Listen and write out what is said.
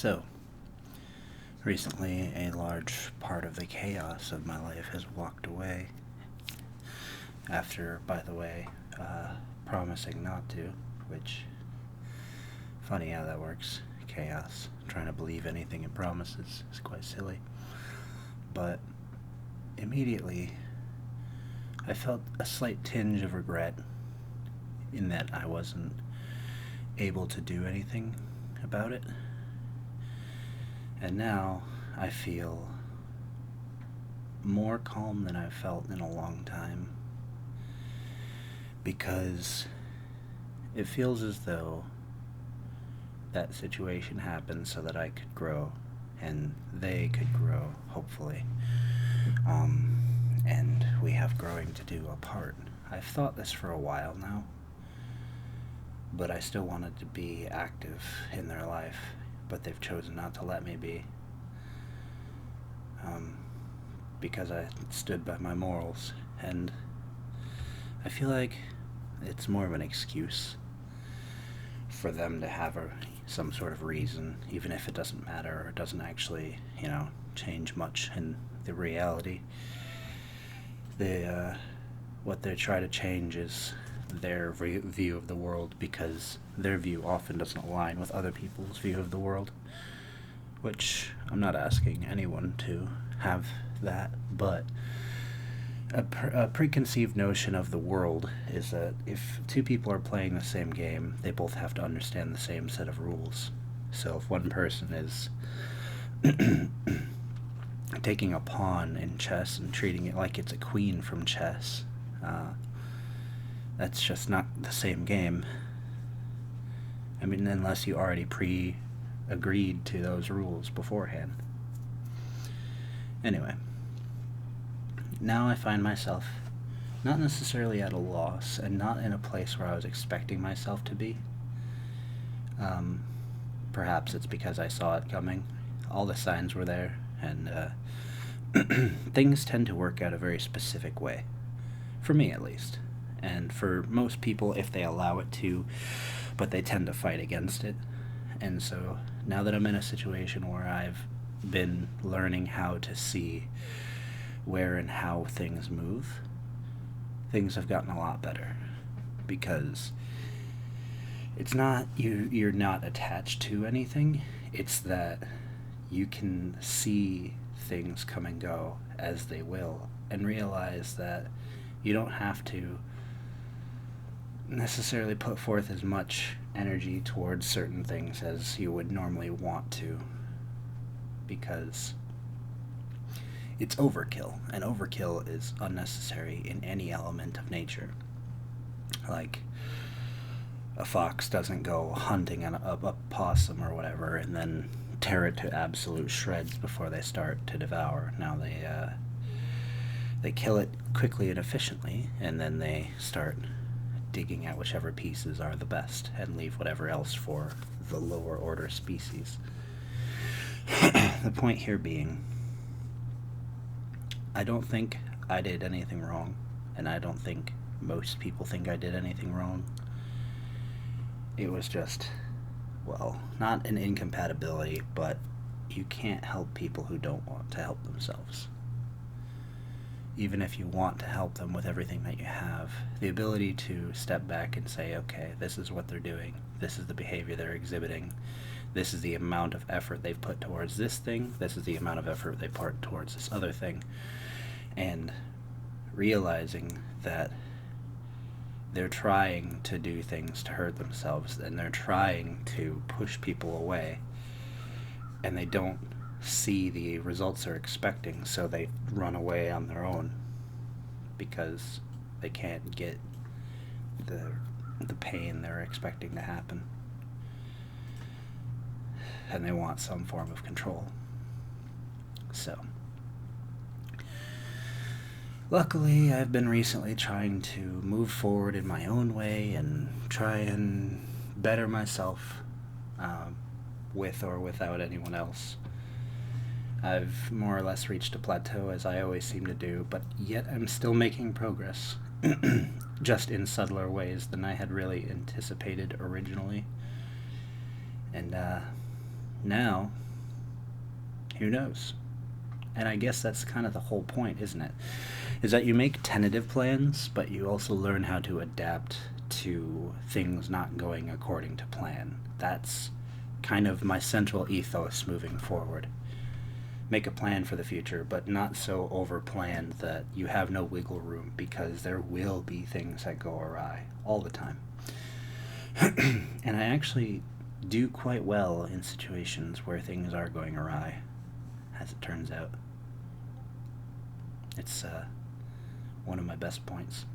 So, recently a large part of the chaos of my life has walked away after, by the way, promising not to, which, funny how that works. Chaos. Trying to believe anything it promises is quite silly. But immediately, I felt a slight tinge of regret in that I wasn't able to do anything about it. And now I feel more calm than I've felt in a long time because it feels as though that situation happened so that I could grow and they could grow, hopefully. And we have growing to do apart. I've thought this for a while now, but I still wanted to be active in their life, but they've chosen not to let me be. Because I stood by my morals, and I feel like it's more of an excuse for them to have some sort of reason, even if it doesn't matter or it doesn't actually, change much in the reality. What they try to change is their view of the world because their view often doesn't align with other people's view of the world, which I'm not asking anyone to have that, but a preconceived notion of the world is that if two people are playing the same game, they both have to understand the same set of rules. So if one person is taking a pawn in chess and treating it like it's a queen from chess, that's just not the same game. I mean, unless you already agreed to those rules beforehand. Anyway, now I find myself not necessarily at a loss and not in a place where I was expecting myself to be. Perhaps it's because I saw it coming. All the signs were there, and things tend to work out a very specific way. For me, at least. And for most people, if they allow it to, but they tend to fight against it. And so, now that I'm in a situation where I've been learning how to see where and how things move, things have gotten a lot better. Because it's not, you're not attached to anything, it's that you can see things come and go as they will, and realize that you don't have to necessarily put forth as much energy towards certain things as you would normally want to, because it's overkill, and overkill is unnecessary in any element of nature. Like, a fox doesn't go hunting a possum or whatever and then tear it to absolute shreds before they start to devour. Now they kill it quickly and efficiently, and then they start digging at whichever pieces are the best and leave whatever else for the lower order species. The point here being, I don't think I did anything wrong, and I don't think most people think I did anything wrong. It was just, well, not an incompatibility, but you can't help people who don't want to help themselves. Even if you want to help them with everything that you have, the ability to step back and say, okay, this is what they're doing, this is the behavior they're exhibiting, this is the amount of effort they've put towards this thing, this is the amount of effort they put towards this other thing, and realizing that they're trying to do things to hurt themselves, and they're trying to push people away, and they don't see the results they're expecting, so they run away on their own because they can't get the pain they're expecting to happen, and they want some form of control. So luckily, I've been recently trying to move forward in my own way and try and better myself, with or without anyone else. I've more or less reached a plateau, as I always seem to do, but yet I'm still making progress, just in subtler ways than I had really anticipated originally. And Now, who knows? And I guess that's kind of the whole point, isn't it? Is that you make tentative plans, but you also learn how to adapt to things not going according to plan. That's kind of my central ethos moving forward. Make a plan for the future, but not so over planned that you have no wiggle room, because there will be things that go awry all the time. And I actually do quite well in situations where things are going awry, as it turns out. It's one of my best points.